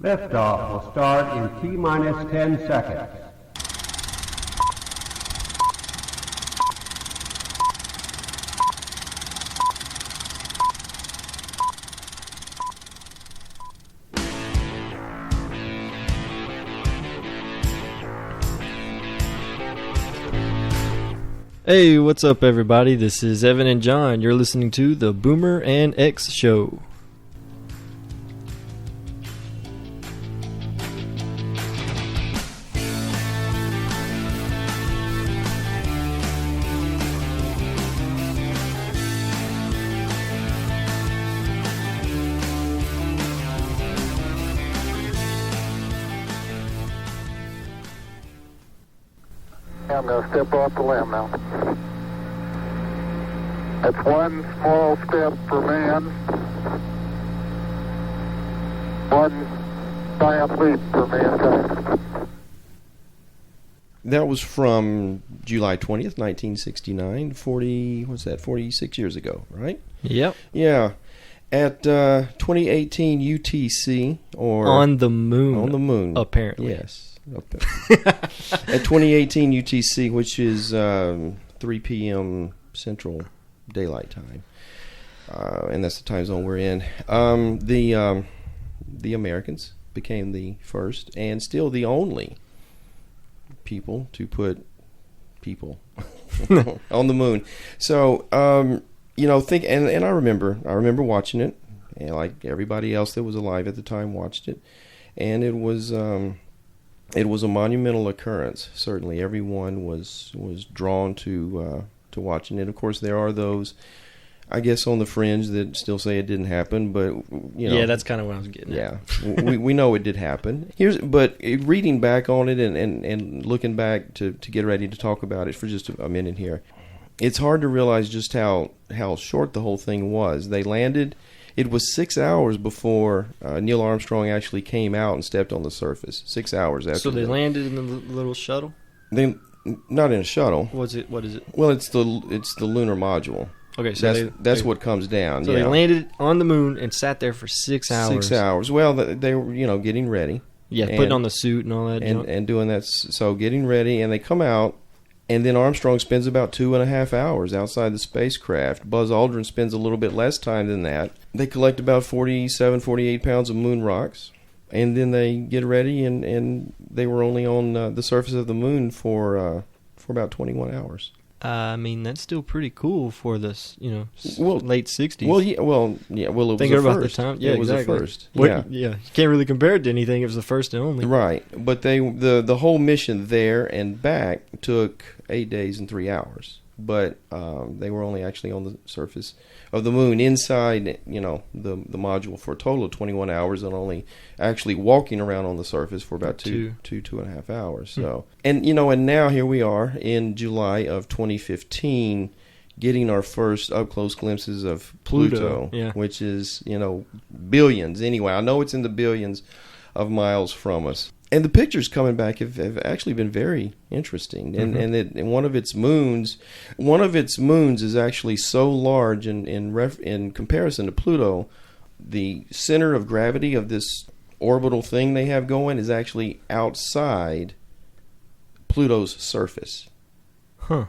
Liftoff will start in T-minus 10 seconds. Hey, what's up, everybody? This is Evan and John. You're listening to the Boomer and X Show. I'm going to step off the limb now. That's one small step for man, one giant leap for mankind. That was from July 20th, 1969, 46 years ago, right? Yep. Yeah. At 2018 UTC, or... On the moon. On the moon. Apparently. Yes. At 2018 UTC, which is 3 p.m. Central Daylight Time, and that's the time zone we're in. The Americans became the first and still the only people to put people on the moon. So, and I remember watching it, and like everybody else that was alive at the time watched it, and it was a monumental occurrence. Certainly, everyone was drawn to watching it. Of course, there are those, I guess, on the fringe that still say it didn't happen. But yeah, that's kind of what I was getting at. Yeah, we know it did happen. But reading back on it and looking back to get ready to talk about it for just a minute here, it's hard to realize just how short the whole thing was. They landed. It was 6 hours before Neil Armstrong actually came out and stepped on the surface. 6 hours after. So they landed in the little shuttle? Not in a shuttle. What is it? Well, it's the lunar module. Okay, so that's what comes down. So they landed on the moon and sat there for 6 hours. 6 hours. Well, they were getting ready. Yeah, putting on the suit and all that junk. And doing that. So getting ready, and they come out. And then Armstrong spends about 2.5 hours outside the spacecraft. Buzz Aldrin spends a little bit less time than that. They collect about 48 pounds of moon rocks. And then they get ready, and they were only on the surface of the moon for about 21 hours. I mean, that's still pretty cool for this, late 60s. Well, it was Thinking the about first. The time. Yeah, it was exactly. the first. Yeah. You can't really compare it to anything. It was the first and only. Right. But the whole mission there and back took 8 days and 3 hours. But they were only actually on the surface of the moon inside, the module for a total of 21 hours, and only actually walking around on the surface for about 2.5 hours. So, and now here we are in July of 2015, getting our first up close glimpses of Pluto. Yeah. Which is billions. Anyway, I know it's in the billions of miles from us. And the pictures coming back have actually been very interesting. And one of its moons is actually so large in comparison to Pluto. The center of gravity of this orbital thing they have going is actually outside Pluto's surface. Huh.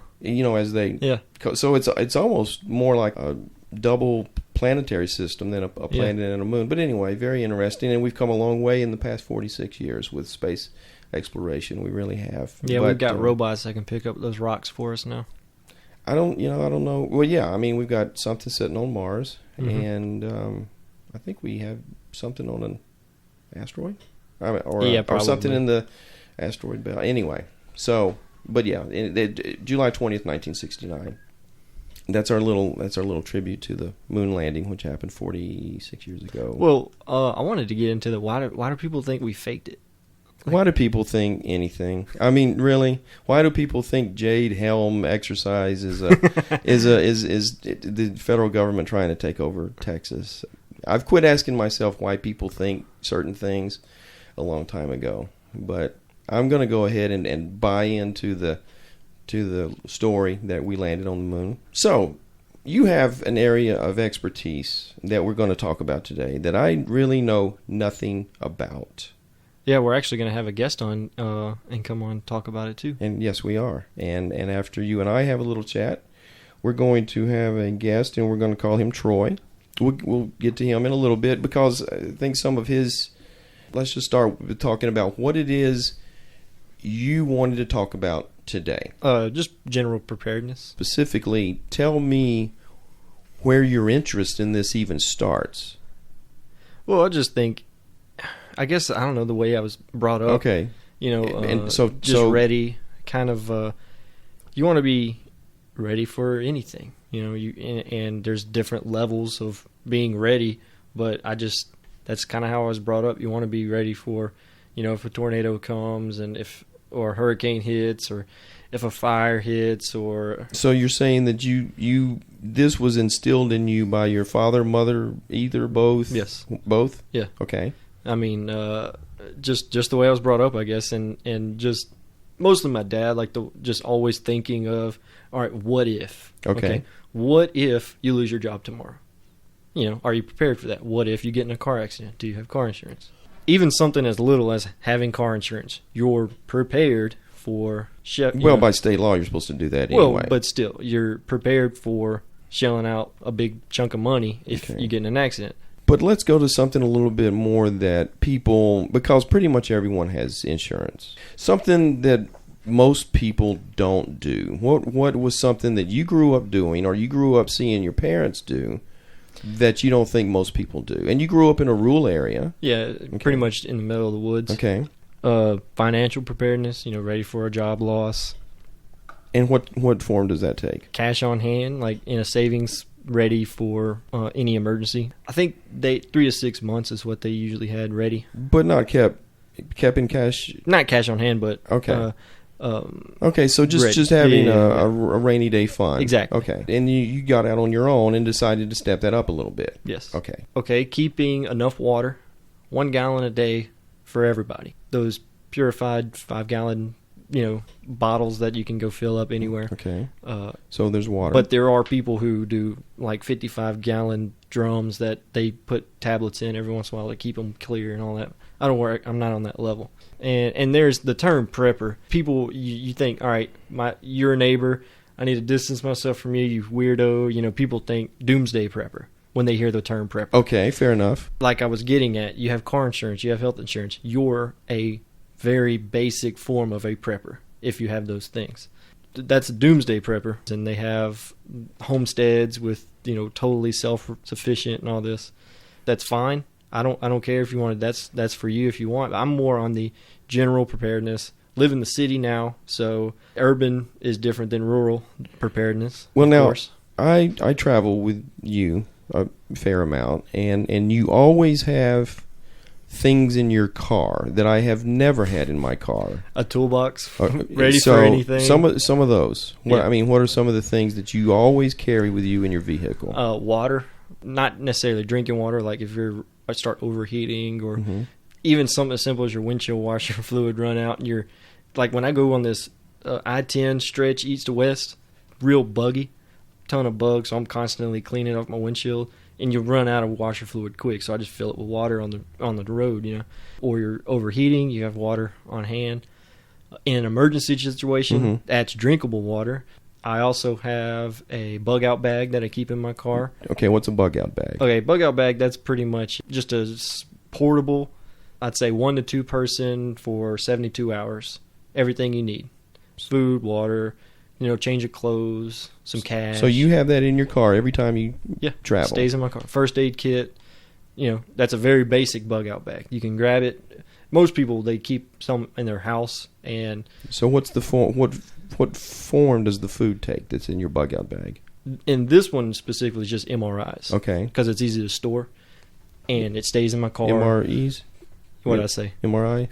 So it's almost more like a double planetary system than a planet and a moon. But anyway, very interesting, and we've come a long way in the past 46 years with space exploration. We really have. Yeah, we've got robots that can pick up those rocks for us now. I don't know. Well, yeah, I mean, we've got something sitting on Mars, and I think we have something on an asteroid, or something in the asteroid belt. Anyway, so, but yeah, July 20th, 1969. That's our little tribute to the moon landing, which happened 46 years ago. Well, I wanted to get into why do people think we faked it? Why do people think anything? I mean, really? Why do people think Jade Helm exercise is the federal government trying to take over Texas? I've quit asking myself why people think certain things a long time ago, but I'm going to go ahead and buy into the story that we landed on the moon. So, you have an area of expertise that we're going to talk about today that I really know nothing about. Yeah, we're actually going to have a guest on and come on and talk about it too. And yes, we are. And after you and I have a little chat, we're going to have a guest, and we're going to call him Troy. We'll get to him in a little bit because I think some of his... Let's just start with talking about what it is you wanted to talk about today. Just general preparedness. Specifically, tell me where your interest in this even starts. Well, I just think, I guess, I don't know, the way I was brought up. Okay. You know, and just ready, kind of, you want to be ready for anything. You know, and there's different levels of being ready, but that's kind of how I was brought up. You want to be ready for, you know, if a tornado comes or a hurricane hits, or if a fire hits, or... So you're saying that this was instilled in you by your father, mother, either, both? Yes. Both? Yeah. Okay. I mean, just the way I was brought up, I guess, and just mostly my dad, like just always thinking of, all right, what if? Okay. What if you lose your job tomorrow? You know, are you prepared for that? What if you get in a car accident? Do you have car insurance? Even something as little as having car insurance, you're prepared for... by state law, you're supposed to do that anyway. Well, but still, you're prepared for shelling out a big chunk of money if you get in an accident. But let's go to something a little bit more that people... Because pretty much everyone has insurance. Something that most people don't do. What was something that you grew up doing, or you grew up seeing your parents do, that you don't think most people do? And you grew up in a rural area. Yeah, pretty much in the middle of the woods. Okay. Financial preparedness, you know, ready for a job loss. And what form does that take? Cash on hand, like in a savings, ready for any emergency. I think 3 to 6 months is what they usually had ready. But not kept in cash? Not cash on hand, but... Okay. Okay, so just having a rainy day fund. Exactly. Okay, and you got out on your own and decided to step that up a little bit. Yes. Okay, keeping enough water, 1 gallon a day for everybody. Those purified 5-gallon, bottles that you can go fill up anywhere. Okay. So there's water. But there are people who do like 55-gallon drums that they put tablets in every once in a while to keep them clear and all that. I'm not on that level. And there's the term prepper. People, you think, all right, you're a neighbor. I need to distance myself from you, you weirdo. People think doomsday prepper when they hear the term prepper. Okay, fair enough. Like I was getting at, you have car insurance, you have health insurance. You're a very basic form of a prepper if you have those things. That's a doomsday prepper. And they have homesteads with, totally self-sufficient and all this. That's fine. I don't care if you want it. That's for you if you want. I'm more on the general preparedness. Live in the city now, so urban is different than rural preparedness. Well, now course. I travel with you a fair amount, and you always have things in your car that I have never had in my car. A toolbox ready for anything. Some of those. Yeah. What are some of the things that you always carry with you in your vehicle? Water, not necessarily drinking water. Like if I start overheating, or even something as simple as your windshield washer fluid run out, and you're like, when I go on this I-10 stretch east to west, real buggy, ton of bugs, so I'm constantly cleaning off my windshield, and you run out of washer fluid quick, so I just fill it with water on the road, Or you're overheating, you have water on hand. In an emergency situation, that's drinkable water. I also have a bug-out bag that I keep in my car. Okay, what's a bug-out bag? Okay, bug-out bag, that's pretty much just a portable, I'd say 1 to 2 person for 72 hours. Everything you need. Food, water, change of clothes, some cash. So you have that in your car every time you travel? Stays in my car. First aid kit, that's a very basic bug-out bag. You can grab it. Most people, they keep some in their house. And so what's the form? What form does the food take that's in your bug-out bag? In this one specifically, is just MRIs. Okay. Because it's easy to store, and it stays in my car. MREs? What did I say? MRI?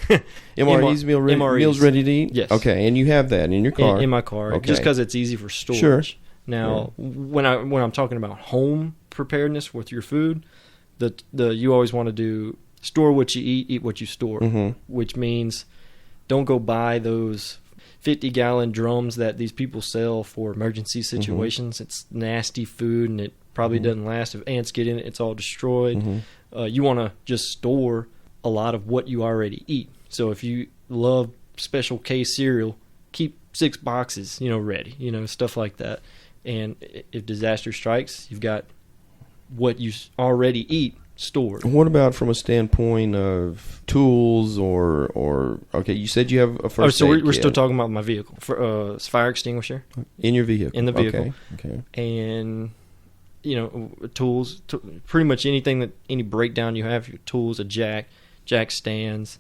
MREs, meals ready to eat? Yes. Okay, and you have that in your car? In my car, okay. Just because it's easy for storage. Sure. Now, when I'm talking about home preparedness with your food, you always want to do store what you eat what you store, which means don't go buy those 50-gallon drums that these people sell for emergency situations. It's nasty food, and it probably doesn't last. If ants get in it, it's all destroyed. You want to just store a lot of what you already eat. So if you love Special K cereal, keep 6 boxes, ready, stuff like that. And if disaster strikes, you've got what you already eat stored. What about from a standpoint of tools or okay, you said you have a first so aid we're kit. still talking about my vehicle. For fire extinguisher. In your vehicle? In the vehicle. Okay. And, tools, pretty much anything that, any breakdown you have, your tools, a jack stands,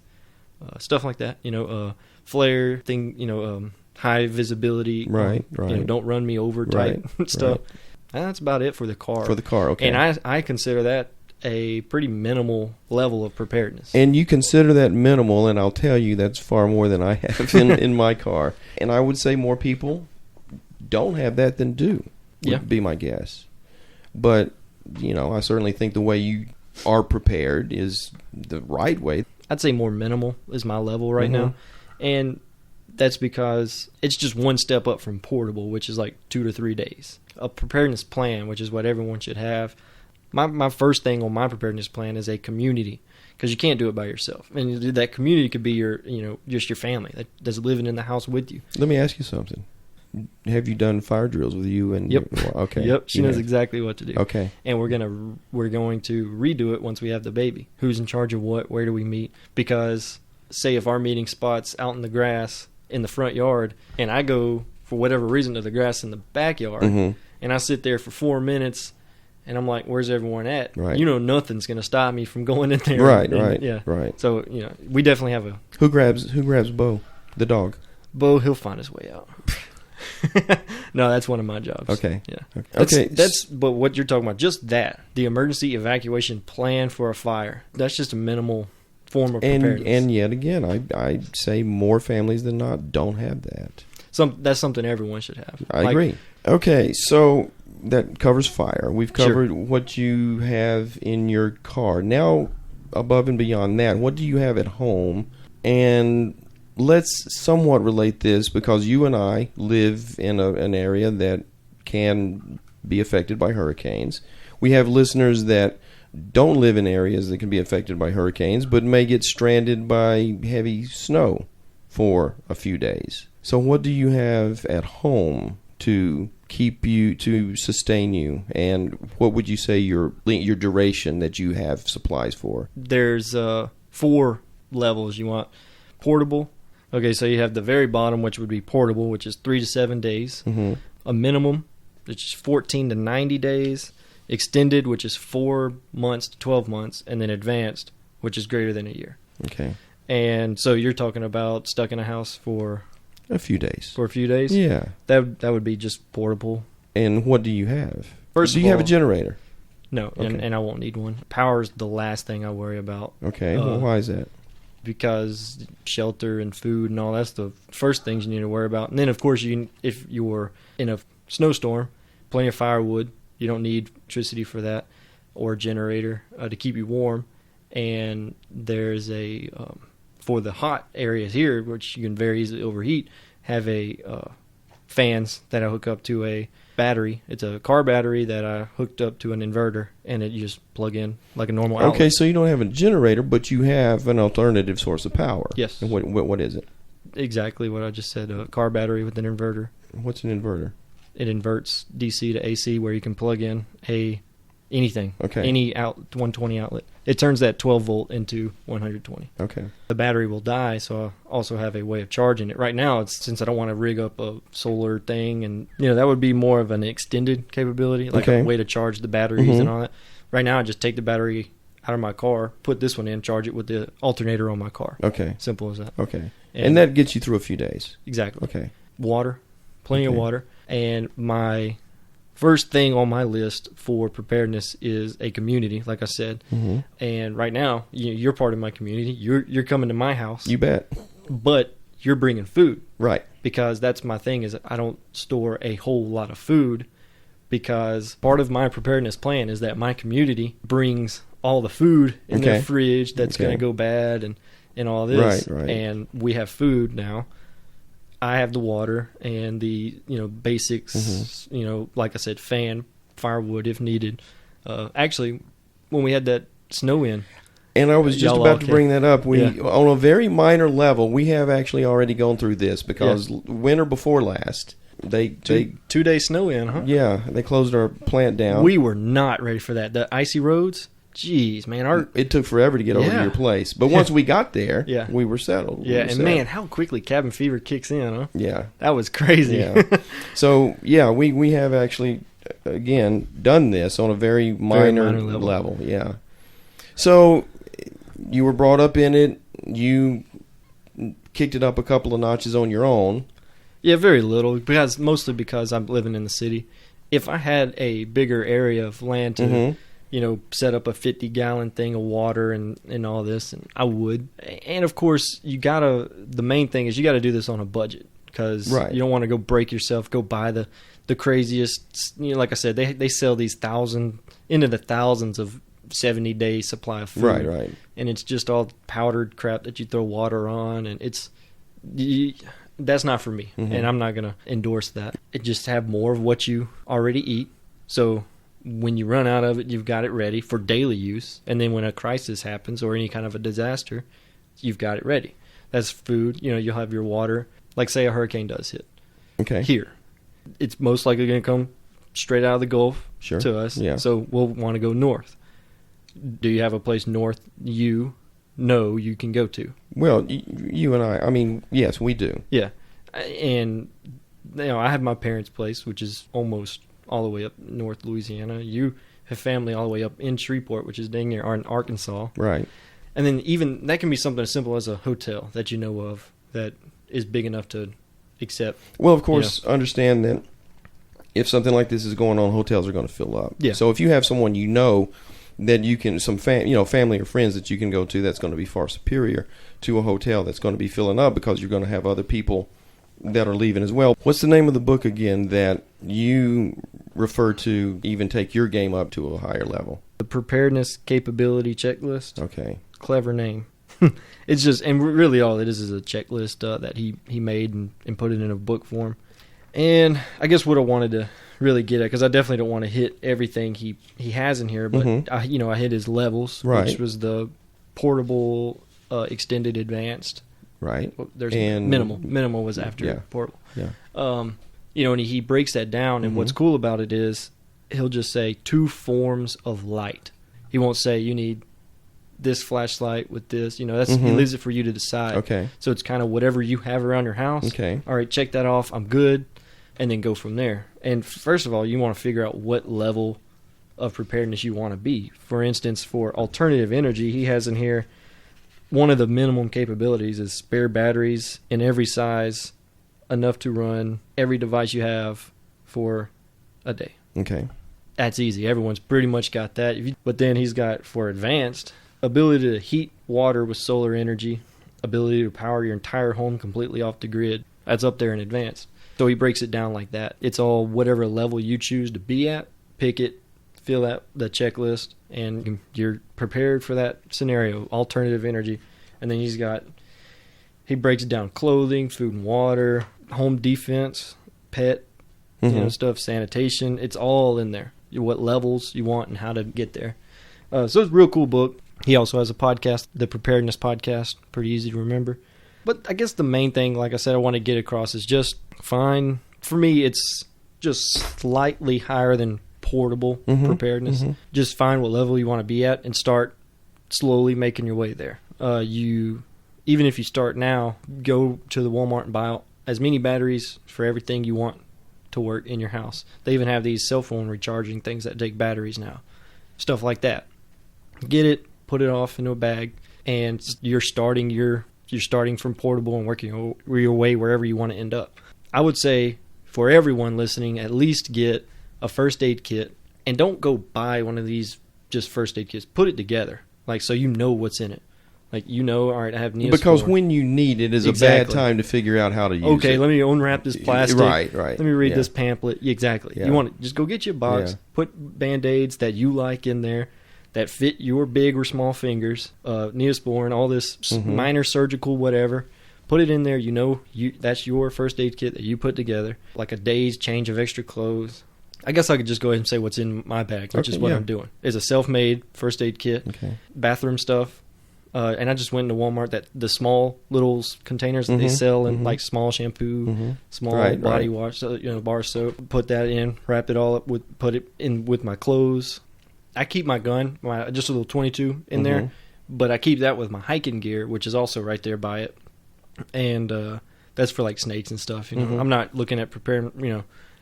stuff like that, flare thing, high visibility. Right. Don't run me over type stuff. Right. And that's about it for the car. For the car, okay. And I consider that a pretty minimal level of preparedness. And you consider that minimal, and I'll tell you that's far more than I have in my car. And I would say more people don't have that than do, would be my guess. But, I certainly think the way you are prepared is the right way. I'd say more minimal is my level right now. And that's because it's just one step up from portable, which is like 2 to 3 days. A preparedness plan, which is what everyone should have. My first thing on my preparedness plan is a community, because you can't do it by yourself. And that community could be your, just your family that's living in the house with you. Let me ask you something. Have you done fire drills with you? And Yep. Okay. Yep. She knows exactly what to do. Okay. And we're going to redo it once we have the baby. Who's in charge of what? Where do we meet? Because say if our meeting spot's out in the grass in the front yard, and I go for whatever reason to the grass in the backyard, and I sit there for 4 minutes. And I'm like, where's everyone at? Right. Nothing's going to stop me from going in there. Right. Yeah. Right. So, we definitely have a... Who grabs Bo, the dog? Bo, he'll find his way out. No, that's one of my jobs. Okay. Yeah. Okay. But what you're talking about, just that, the emergency evacuation plan for a fire, that's just a minimal form of preparedness. And yet again, I say more families than not don't have that. That's something everyone should have. I agree. Okay, so... that covers fire. We've covered what you have in your car. Now, above and beyond that, what do you have at home? And let's somewhat relate this, because you and I live in an area that can be affected by hurricanes. We have listeners that don't live in areas that can be affected by hurricanes, but may get stranded by heavy snow for a few days. So what do you have at home to keep you, to sustain you, and what would you say your duration that you have supplies for? There's 4 levels you want. Portable. Okay, so you have the very bottom, which would be portable, which is 3 to 7 days. A minimum, which is 14 to 90 days. Extended, which is 4 months to 12 months, and then advanced, which is greater than a year. Okay. And so you're talking about stuck in a house for a few days. For a few days? Yeah. That would be just portable. And what do you have? First do of you have all, a generator? No, Okay. and I won't need one. Power's the last thing I worry about. Okay. Well, why is that? Because shelter and food and all, that's the first things you need to worry about. And then, of course, if you're in a snowstorm, plenty of firewood. You don't need electricity for that, or a generator to keep you warm. And there's a... for the hot areas here, which you can very easily overheat, have a fans that I hook up to a battery. It's a car battery that I hooked up to an inverter, and you just plug in like a normal outlet. Okay, so you don't have a generator, but you have an alternative source of power. Yes. And what is it? Exactly what I just said, a car battery with an inverter. What's an inverter? It inverts DC to AC, where you can plug in anything, okay, any 120 outlet. It turns that 12 volt into 120. Okay. The battery will die, so I also have a way of charging it. Right now, since I don't want to rig up a solar thing, and that would be more of an extended capability, like a way to charge the batteries and all that. Right now, I just take the battery out of my car, put this one in, charge it with the alternator on my car. Okay. Simple as that. Okay. And that gets you through a few days. Exactly. Okay. Water, plenty of water, and my first thing on my list for preparedness is a community, like I said. And right now, you're part of my community. You're coming to my house. You bet. But you're bringing food. Right. Because that's my thing, is I don't store a whole lot of food, because part of my preparedness plan is that my community brings all the food in their fridge that's going to go bad and all this. Right. And we have food now. I have the water and the basics. Like I said, fan, firewood if needed. Actually, when we had that snow in. And I was just about to bring that up. On a very minor level, we have actually already gone through this because winter before last, they 2-day snow in, huh? Yeah, they closed our plant down. We were not ready for that. The icy roads, jeez, man. It took forever to get over to your place. But once we got there, Yeah. we were settled. Yeah, and man, how quickly cabin fever kicks in, huh? Yeah. That was crazy. Yeah. So, yeah, we have actually, again, done this on a very minor level. Yeah. So, you were brought up in it. You kicked it up a couple of notches on your own. Yeah, very little, mostly because I'm living in the city. If I had a bigger area of land to, set up a 50-gallon thing of water and all this, and I would. And of course, the main thing is you got to do this on a budget because you don't want to go break yourself, go buy the craziest. Like I said, they sell these into the thousands of 70-day supply of food. Right. And it's just all powdered crap that you throw water on, and that's not for me, and I'm not going to endorse that. Just have more of what you already eat, so when you run out of it, you've got it ready for daily use, and then when a crisis happens or any kind of a disaster, you've got it ready. That's food. You'll have your water. Like, say a hurricane does hit. Okay. Here. It's most likely going to come straight out of the Gulf to us, so we'll want to go north. Do you have a place north you can go to? Well, you and I mean, yes, we do. Yeah. And, I have my parents' place, which is almost all the way up north Louisiana. You have family all the way up in Shreveport, which is dang near Arkansas. Right. And then even that can be something as simple as a hotel that you know of that is big enough to accept. Well, of course, understand that if something like this is going on, hotels are going to fill up. Yeah. So if you have someone that you can, family or friends that you can go to, that's going to be far superior to a hotel that's going to be filling up because you're going to have other people that are leaving as well. What's the name of the book again that you refer to even take your game up to a higher level? The Preparedness Capability Checklist. Okay. Clever name. It's just, and really all it is a checklist that he made and put it in a book form. And I guess what I wanted to really get at, because I definitely don't want to hit everything he has in here, but I hit his levels, which was the portable, extended, advanced. Right. There's minimal. Minimal was after portable. Yeah. And he breaks that down, and what's cool about it is he'll just say 2 forms of light. He won't say you need this flashlight with this. He leaves it for you to decide. Okay. So it's kind of whatever you have around your house. Okay. All right, check that off. I'm good. And then go from there. And first of all, you want to figure out what level of preparedness you want to be. For instance, for alternative energy, he has in here one of the minimum capabilities is spare batteries in every size, enough to run every device you have for a day. Okay. That's easy. Everyone's pretty much got that. But then he's got, for advanced, ability to heat water with solar energy, ability to power your entire home completely off the grid. That's up there in advanced. So he breaks it down like that. It's all whatever level you choose to be at, pick it, fill out the checklist, and you're prepared for that scenario, alternative energy. And then he breaks it down: clothing, food and water, home defense, pet, stuff, sanitation. It's all in there. What levels you want and how to get there. So it's a real cool book. He also has a podcast, the Preparedness Podcast, pretty easy to remember. But I guess the main thing, like I said, I want to get across is just find, for me, it's just slightly higher than portable preparedness. Just find what level you want to be at and start slowly making your way there. Even if you start now, go to the Walmart and buy as many batteries for everything you want to work in your house. They even have these cell phone recharging things that take batteries now. Stuff like that. Get it, put it off into a bag, and you're starting from portable and working your way wherever you want to end up. I would say for everyone listening, at least get a first aid kit, and don't go buy one of these just first aid kits. Put it together, so you know what's in it. All right, I have Neosporin. Because when you need it is a bad time to figure out how to use it. Okay, let me unwrap this plastic. Right. Let me read this pamphlet. Exactly. Yeah. You want to just go get you a box, put Band-Aids that you like in there, that fit your big or small fingers, Neosporin, all this minor surgical whatever. Put put it in there. That's your first aid kit that you put together, like a day's change of extra clothes. I guess I could just go ahead and say what's in my bag, which is what I'm doing. It's a self-made first aid kit, bathroom stuff, and I just went into Walmart, the small little containers that they sell in, like small shampoo, small body wash, bar soap. Put that in, wrap it all up, put it in with my clothes. I keep my gun, just a little 22 in there, but I keep that with my hiking gear, which is also right there by it, and that's for like snakes and stuff. I'm not looking at preparing,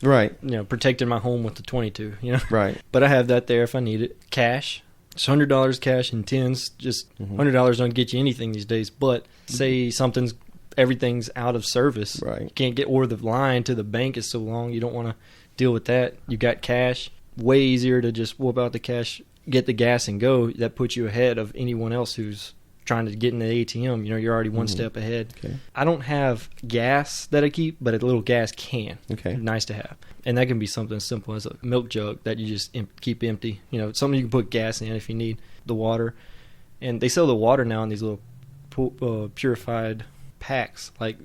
protecting my home with the 22, Right. But I have that there if I need it. Cash. It's $100 cash in tins. Just $100 don't get you anything these days. But say everything's out of service. Right. You can't get, or the line to the bank is so long, you don't want to deal with that. You got cash. Way easier to just whoop out the cash, get the gas, and go. That puts you ahead of anyone else who's trying to get in the ATM. You're already one step ahead. Okay. I don't have gas that I keep, but a little gas can. Okay. Nice to have. And that can be something as simple as a milk jug that you just keep empty. Something you can put gas in if you need the water. And they sell the water now in these little purified packs, like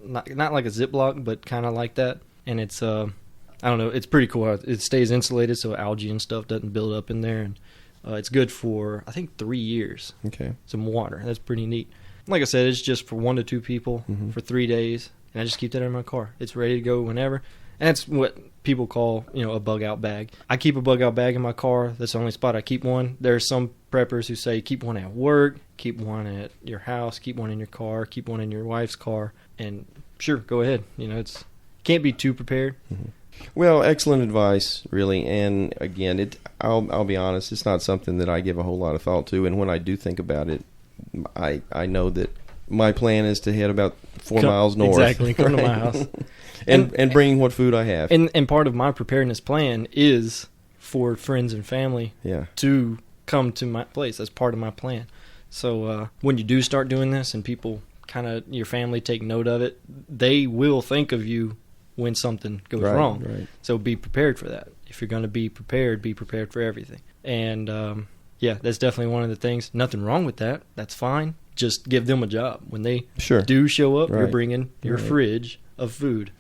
not like a Ziploc, but kind of like that. And it's I don't know, it's pretty cool. It stays insulated so algae and stuff doesn't build up in there, and it's good for, I think, 3 years. Okay. Some water. That's pretty neat. Like I said, it's just for 1 to 2 people for 3 days, and I just keep that in my car. It's ready to go whenever. And that's what people call, a bug-out bag. I keep a bug-out bag in my car. That's the only spot I keep one. There are some preppers who say keep one at work, keep one at your house, keep one in your car, keep one in your wife's car, and sure, go ahead. It's can't be too prepared. Well, excellent advice, really. And again, I'll be honest, it's not something that I give a whole lot of thought to. And when I do think about it, I know that my plan is to head about 4 miles north. Exactly, come to my house. and bringing what food I have. And part of my preparedness plan is for friends and family to come to my place. That's part of my plan. So when you do start doing this and people your family take note of it, they will think of you when something goes wrong. Right. So be prepared for that. If you're going to be prepared for everything. And that's definitely one of the things. Nothing wrong with that. That's fine. Just give them a job. When they do show up, you're bringing your fridge of food,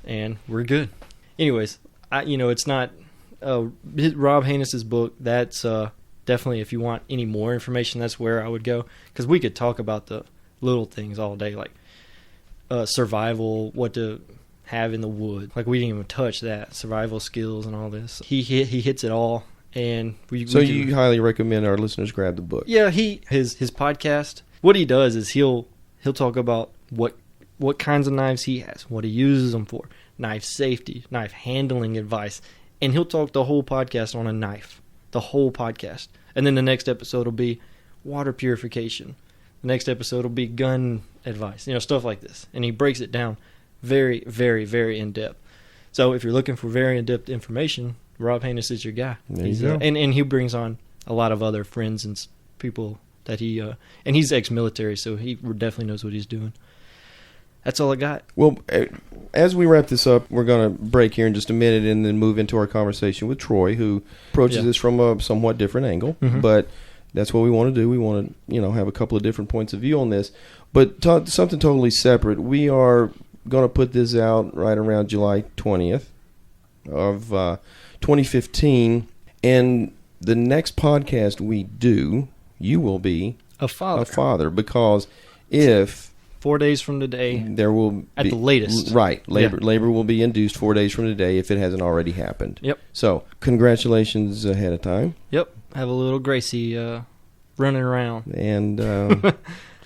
and we're good. Anyways, it's not Rob Haynes's book. That's definitely, if you want any more information, that's where I would go, because we could talk about the little things all day, like survival, what to have in the wood. Like, we didn't even touch that. Survival skills and all this. He hits it all. And you highly recommend our listeners grab the book. Yeah, his podcast, what he does is he'll talk about what kinds of knives he has, what he uses them for, knife safety, knife handling advice, and he'll talk the whole podcast on a knife, the whole podcast. And then the next episode will be water purification. The next episode will be gun advice, stuff like this. And he breaks it down very, very, very in-depth. So if you're looking for very in-depth information, Rob Haynes is your guy. There you go. And he brings on a lot of other friends and people that he and he's ex-military, so he definitely knows what he's doing. That's all I got. Well, as we wrap this up, we're going to break here in just a minute and then move into our conversation with Troy, who approaches this from a somewhat different angle. But that's what we want to do. We want to, have a couple of different points of view on this. But something totally separate. We are going to put this out right around July 20th of 2015. And the next podcast we do, you will be a father. Because if 4 days from today, there will at be, the latest. Right. Labor will be induced 4 days from today if it hasn't already happened. Yep. So, congratulations ahead of time. Yep. Have a little Gracie running around. And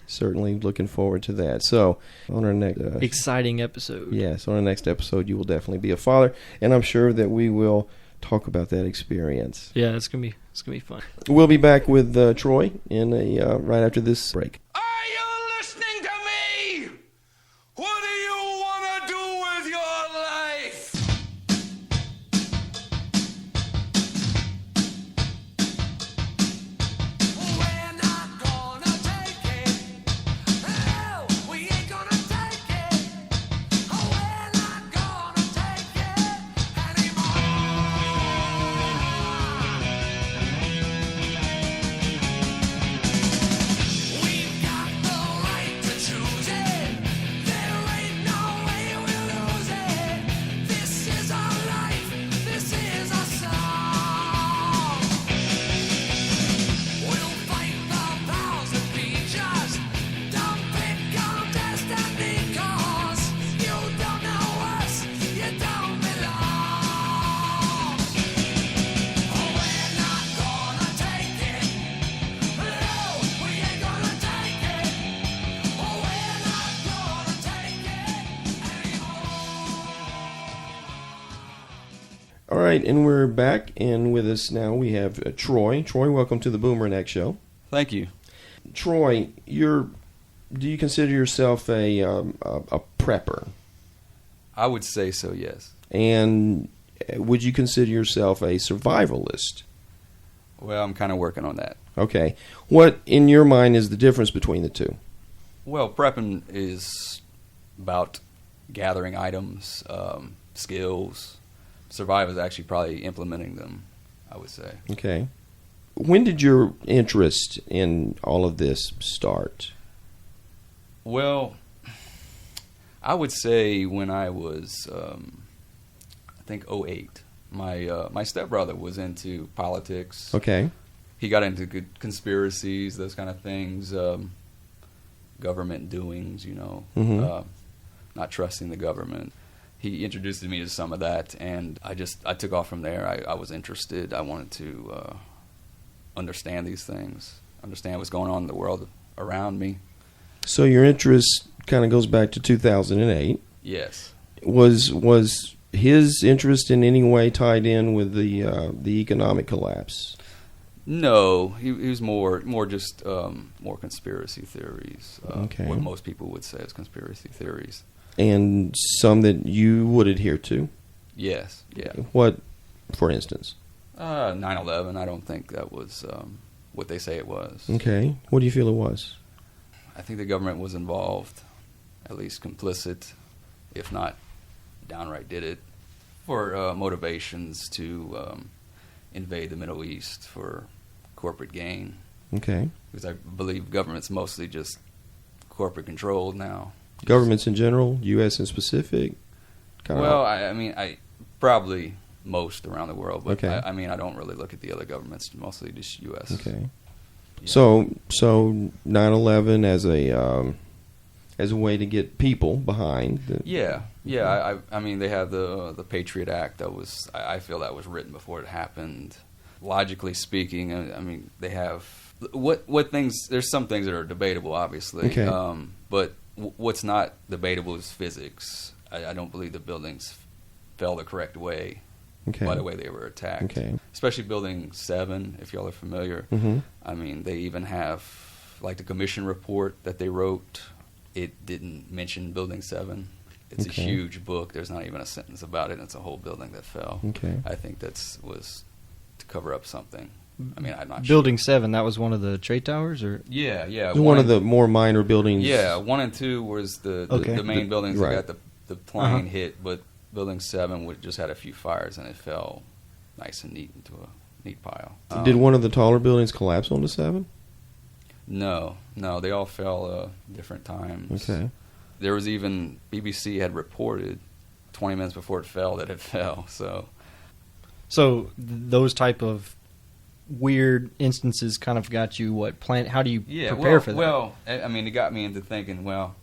certainly looking forward to that. So, on our next exciting episode. Yes, on our next episode, you will definitely be a father, and I'm sure that we will talk about that experience. Yeah, it's gonna be fun. We'll be back with Troy in right after this break. Are you listening to me? What do you want to do with your life? We're not gonna take it. Hell, we ain't gonna take it. We're not gonna take it anymore. We've got right, and we're back, and with us now we have Troy. Troy, welcome to the Boomer and X Show. Thank you. Troy, do you consider yourself a prepper? I would say so, yes. And would you consider yourself a survivalist? Well, I'm kind of working on that. Okay. What, in your mind, is the difference between the two? Well, prepping is about gathering items, skills. Survive is actually probably implementing them, I would say. Okay. When did your interest in all of this start? Well, I would say when I was, I think, 08. My stepbrother was into politics. Okay. He got into conspiracies, those kind of things, government doings, not trusting the government. He introduced me to some of that, and I took off from there. I was interested. I wanted to understand these things, understand what's going on in the world around me. So your interest kind of goes back to 2008. Yes. Was his interest in any way tied in with the economic collapse? No, he was more just more conspiracy theories. Okay. What most people would say is conspiracy theories. And some that you would adhere to? Yes, yeah. What, for instance? 9/11, I don't think that was what they say it was. Okay. What do you feel it was? I think the government was involved, at least complicit, if not downright did it, for motivations to invade the Middle East for corporate gain. Okay. Because I believe government's mostly just corporate controlled now. Governments in general, U.S. in specific? Well, I mean, probably most around the world, but Okay. I mean, I don't really look at the other governments, mostly just U.S. Okay. Yeah. So 9/11 as a way to get people behind. Yeah. I mean, they have the Patriot Act that was. I feel that was written before it happened. Logically speaking, I mean, they have what things. There's some things that are debatable, obviously. Okay. But what's not debatable is physics. I don't believe the buildings fell the correct way. Okay. By the way they were attacked. Okay. Especially Building 7, if y'all are familiar. Mm-hmm. I mean, they even have, like, the commission report that they wrote. It didn't mention Building 7. It's Okay. a huge book. There's not even a sentence about it. And it's a whole building that fell. Okay. I think was to cover up something. I mean, I'm not Building 7, that was one of the trade towers, or sure. Yeah. It was one of the more minor buildings. Yeah, 1 and 2 was the Okay. main buildings right. that got the plane Uh-huh. hit, but Building 7 just had a few fires and it fell nice and neat into a neat pile. Did one of the taller buildings collapse onto 7? No, they all fell different times. Okay. There was even BBC had reported 20 minutes before it fell that it fell. So those type of weird instances kind of got you how do you yeah, prepare for that? Well, I mean, it got me into thinking, well,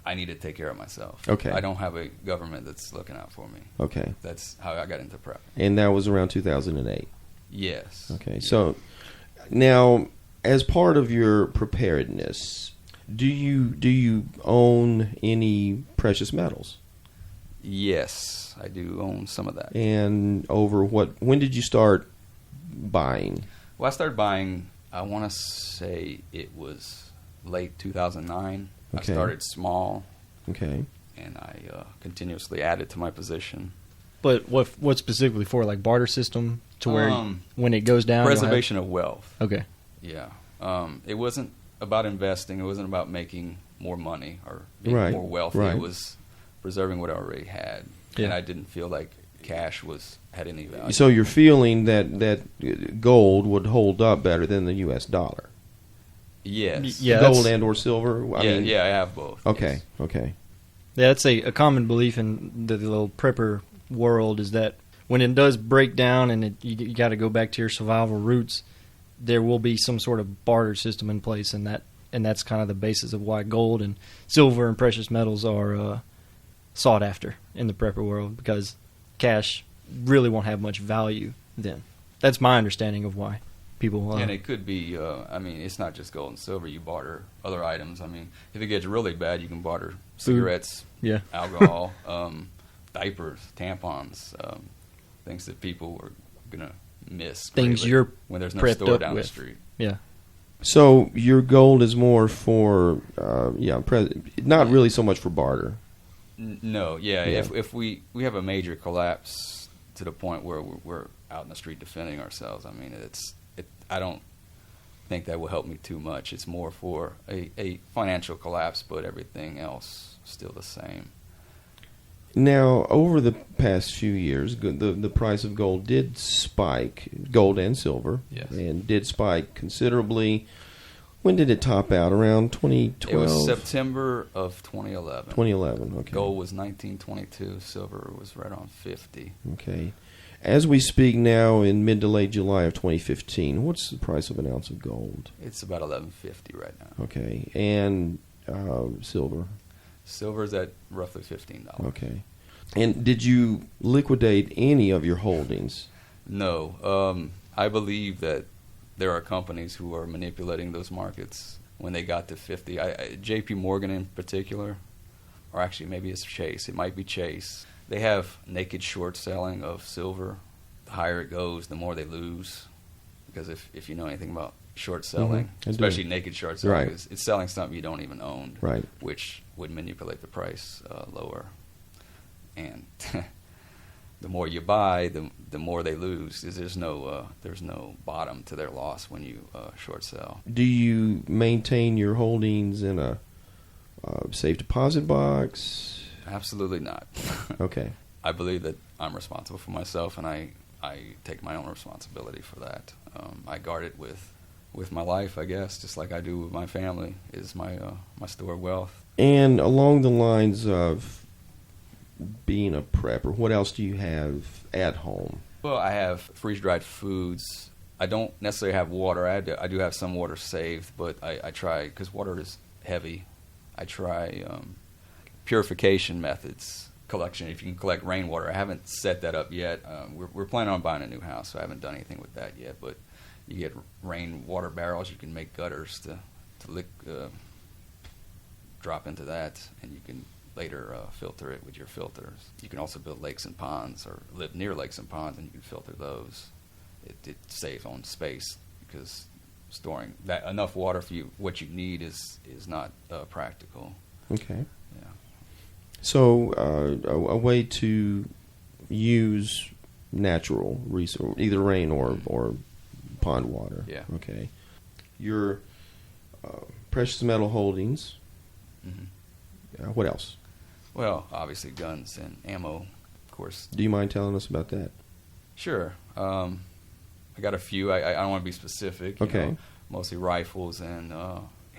I need to take care of myself. Okay. I don't have a government that's looking out for me. Okay. That's how I got into prep. And that was around 2008. Yes. Okay. Yeah. So now, as part of your preparedness, do you own any precious metals? Yes, I do own some of that. And when did you start buying? Well, I started buying, I want to say it was late 2009. Okay. I started small, Okay. and I continuously added to my position. But what specifically for, like barter system to where Um, when it goes down, you'll have- Preservation of wealth. Okay. Yeah. It wasn't about investing. It wasn't about making more money or being Right, more wealthy. right. It was preserving what I already had. Yeah. And I didn't feel like cash had any value. So you're feeling that gold would hold up better than the U.S. dollar? Yes. Yeah, Gold that's- and or silver? I mean, Yeah, I have both. Okay. Yes. Okay. Yeah, that's a common belief in the little prepper world is that when it does break down and you got to go back to your survival roots, there will be some sort of barter system in place, and that's kind of the basis of why gold and silver and precious metals are sought after in the prepper world, because cash really won't have much value then. That's my understanding of why people. And it could be, I mean, it's not just gold and silver. You barter other items. I mean, if it gets really bad, you can barter cigarettes, yeah, alcohol, diapers, tampons, things that people are gonna miss. Things greatly you're when there's no prepped store up down with. the street. Yeah. So your gold is more for, not really so much for barter. No, yeah. Yeah. If we have a major collapse to the point where we're out in the street defending ourselves, I mean, I don't think that will help me too much. It's more for a financial collapse, but everything else still the same. Now, over the past few years, the price of gold did spike, gold and silver, Yes. and did spike considerably. When did it top out? Around 2012? It was September of 2011. 2011, okay. Gold was 1922. Silver was right on 50. Okay. As we speak now in mid to late July of 2015, what's the price of an ounce of gold? It's about 1150 right now. Okay. And silver? Silver's at roughly $15. Okay. And did you liquidate any of your holdings? No. I believe that there are companies who are manipulating those markets when they got to 50. J.P. Morgan in particular, or actually maybe it's Chase. It might be Chase. They have naked short selling of silver. The higher it goes, the more they lose. Because if you know anything about short selling, I do. especially naked short selling, Right. it's selling something you don't even own, Right. which would manipulate the price lower. And the more you buy, the more they lose. There's no bottom to their loss when you short sell. Do you maintain your holdings in a safe deposit box? Absolutely not. Okay. I believe that I'm responsible for myself, and I take my own responsibility for that. I guard it with my life, I guess, just like I do with my family. Is my store of wealth. And along the lines of being a prepper, what else do you have at home? Well, I have freeze-dried foods. I don't necessarily have water. I do have some water saved, but I try, because water is heavy, I try purification methods, collection. If you can collect rainwater. I haven't set that up yet. We're planning on buying a new house, so I haven't done anything with that yet. But you get rainwater barrels. You can make gutters to drop into that, and you can later filter it with your filters. You can also build lakes and ponds, or live near lakes and ponds, and you can filter those. It saves on space, because storing that enough water for what you need is not practical. Okay. Yeah. So a way to use natural resource, either rain or pond water. Yeah. Okay. Your precious metal holdings. Mm-hmm. What else? Well, obviously guns and ammo, of course. Do you mind telling us about that? Sure. I got a few. I don't want to be specific. you Okay. know, mostly rifles and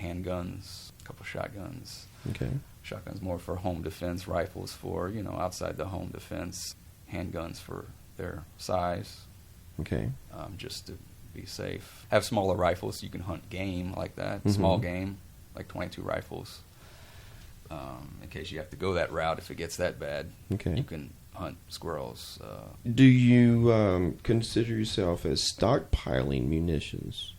handguns, a couple shotguns. Okay. Shotguns more for home defense, rifles for, outside the home defense, handguns for their size, Okay. just to be safe. Have smaller rifles so you can hunt game like that, Mhm. small game, like 22 rifles. In case you have to go that route, if it gets that bad, Okay. you can hunt squirrels. Do you consider yourself as stockpiling munitions?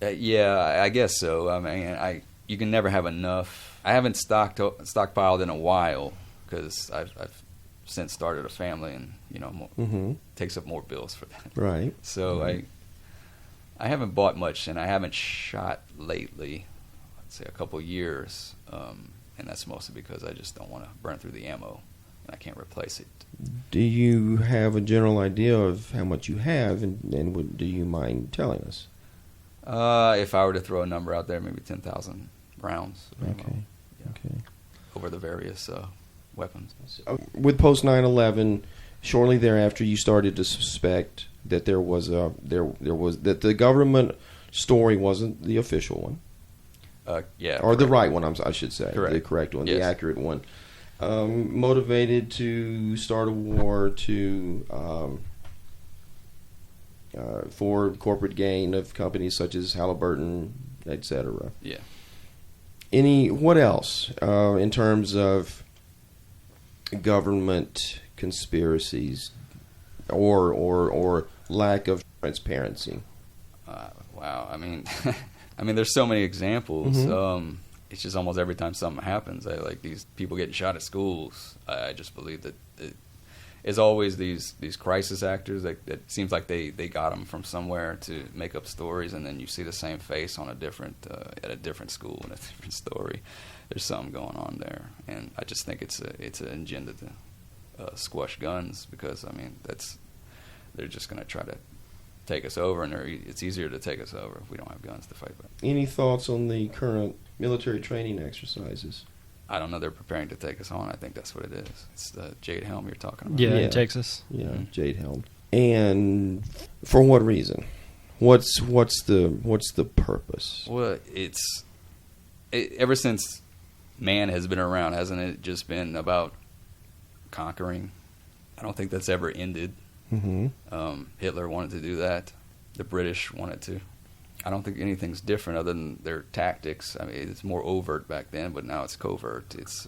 Yeah, I guess so. I mean, you can never have enough. I haven't stockpiled in a while, because I've since started a family, and Mm-hmm. takes up more bills for that. Right. So Right. I haven't bought much, and I haven't shot lately. I'd say a couple years, and that's mostly because I just don't want to burn through the ammo, and I can't replace it. Do you have a general idea of how much you have, and do you mind telling us? If I were to throw a number out there, maybe 10,000 rounds of ammo. Okay. Yeah. Okay. Over the various weapons. With post 9/11, shortly thereafter, you started to suspect that there was that the government story wasn't the official one, Yeah. or the correct. right one. I should say Correct. the correct one, the Yes. accurate one. Motivated to start a war for corporate gain of companies such as Halliburton, etc. Yeah. What else in terms of government conspiracies or lack of transparency? Wow. I mean, there's so many examples. Mhm. It's just almost every time something happens, like these people getting shot at schools. I just believe that it's always these crisis actors that seems like they got them from somewhere to make up stories, and then you see the same face on a different at a different school and a different story. There's something going on there, and I just think it's an agenda to squash guns, because I mean they're just going to try to take us over, and it's easier to take us over if we don't have guns to fight with. Any thoughts on the current military training exercises? I don't know. They're preparing to take us on. I think that's what it is. It's the Jade Helm you're talking about. Yeah, Yeah. in Texas. Yeah, Mhm. Jade Helm. And for what reason? What's the purpose? Well, ever since man has been around, hasn't it just been about conquering? I don't think that's ever ended. Mm-hmm. Hitler wanted to do that. The British wanted to. I don't think anything's different other than their tactics. I mean, it's more overt back then, but now it's covert. It's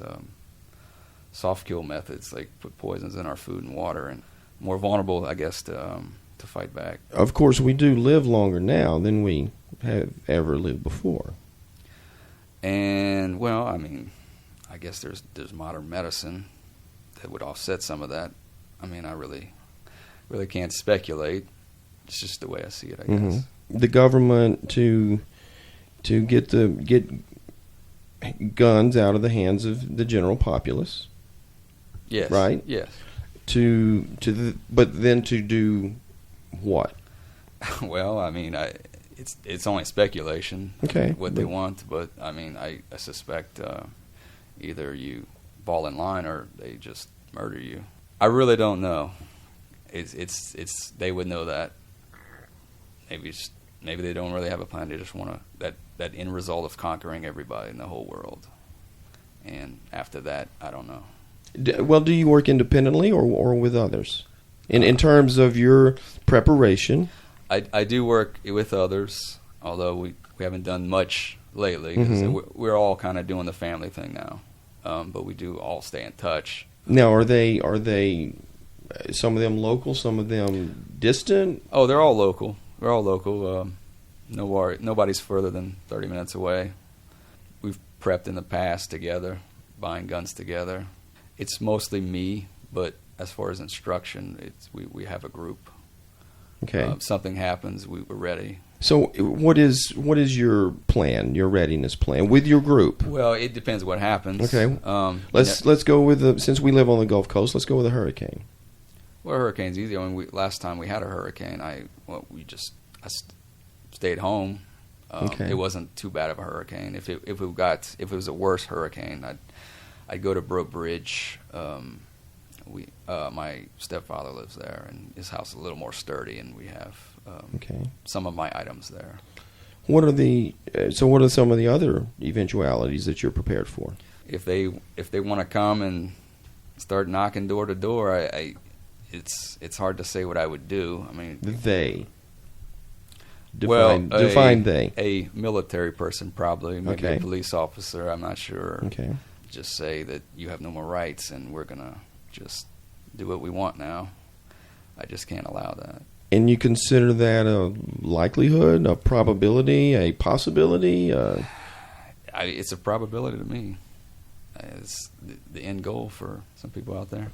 soft kill methods, like put poisons in our food and water, and more vulnerable, I guess, to fight back. Of course, we do live longer now than we have ever lived before. And well, I mean, I guess there's modern medicine that would offset some of that. I mean, I really can't speculate. It's just the way I see it, I guess. Mm-hmm. The government to get guns out of the hands of the general populace, Yes. Right? Yes. but then to do what? Well, I mean, it's only speculation. Okay. What they want, but I mean, I suspect either you fall in line or they just murder you. I really don't know. It's they would know that. Maybe they don't really have a plan. They just want that end result of conquering everybody in the whole world. And after that, I don't know. Well, do you work independently or with others? In terms of your preparation? I do work with others, although we haven't done much lately. 'Cause Mm-hmm. we're all kind of doing the family thing now, but we do all stay in touch. Now, are they some of them local, some of them distant? Oh, they're all local. We're all local. Nobody's further than 30 minutes away. We've prepped in the past together, buying guns together. It's mostly me, but as far as instruction, we have a group. Okay. Something happens, we're ready. So, what is your plan, your readiness plan with your group? Well, it depends what happens. Okay. Let's go with since we live on the Gulf Coast, let's go with a hurricane. Well, hurricane's easy. I mean, last time we had a hurricane, I stayed home. Okay. It wasn't too bad of a hurricane. If it was a worse hurricane, I'd go to Broke Bridge. My stepfather lives there, and his house is a little more sturdy, and we have Okay. some of my items there. What are some of the other eventualities that you're prepared for? If they want to come and start knocking door to door, it's hard to say what I would do. I mean, They. Define they. A military person, probably, maybe Okay. a police officer. I'm not sure. Okay. Just say that you have no more rights, and we're gonna just do what we want now. I just can't allow that. And you consider that a likelihood, a probability, a possibility? It's a probability to me. It's the end goal for some people out there.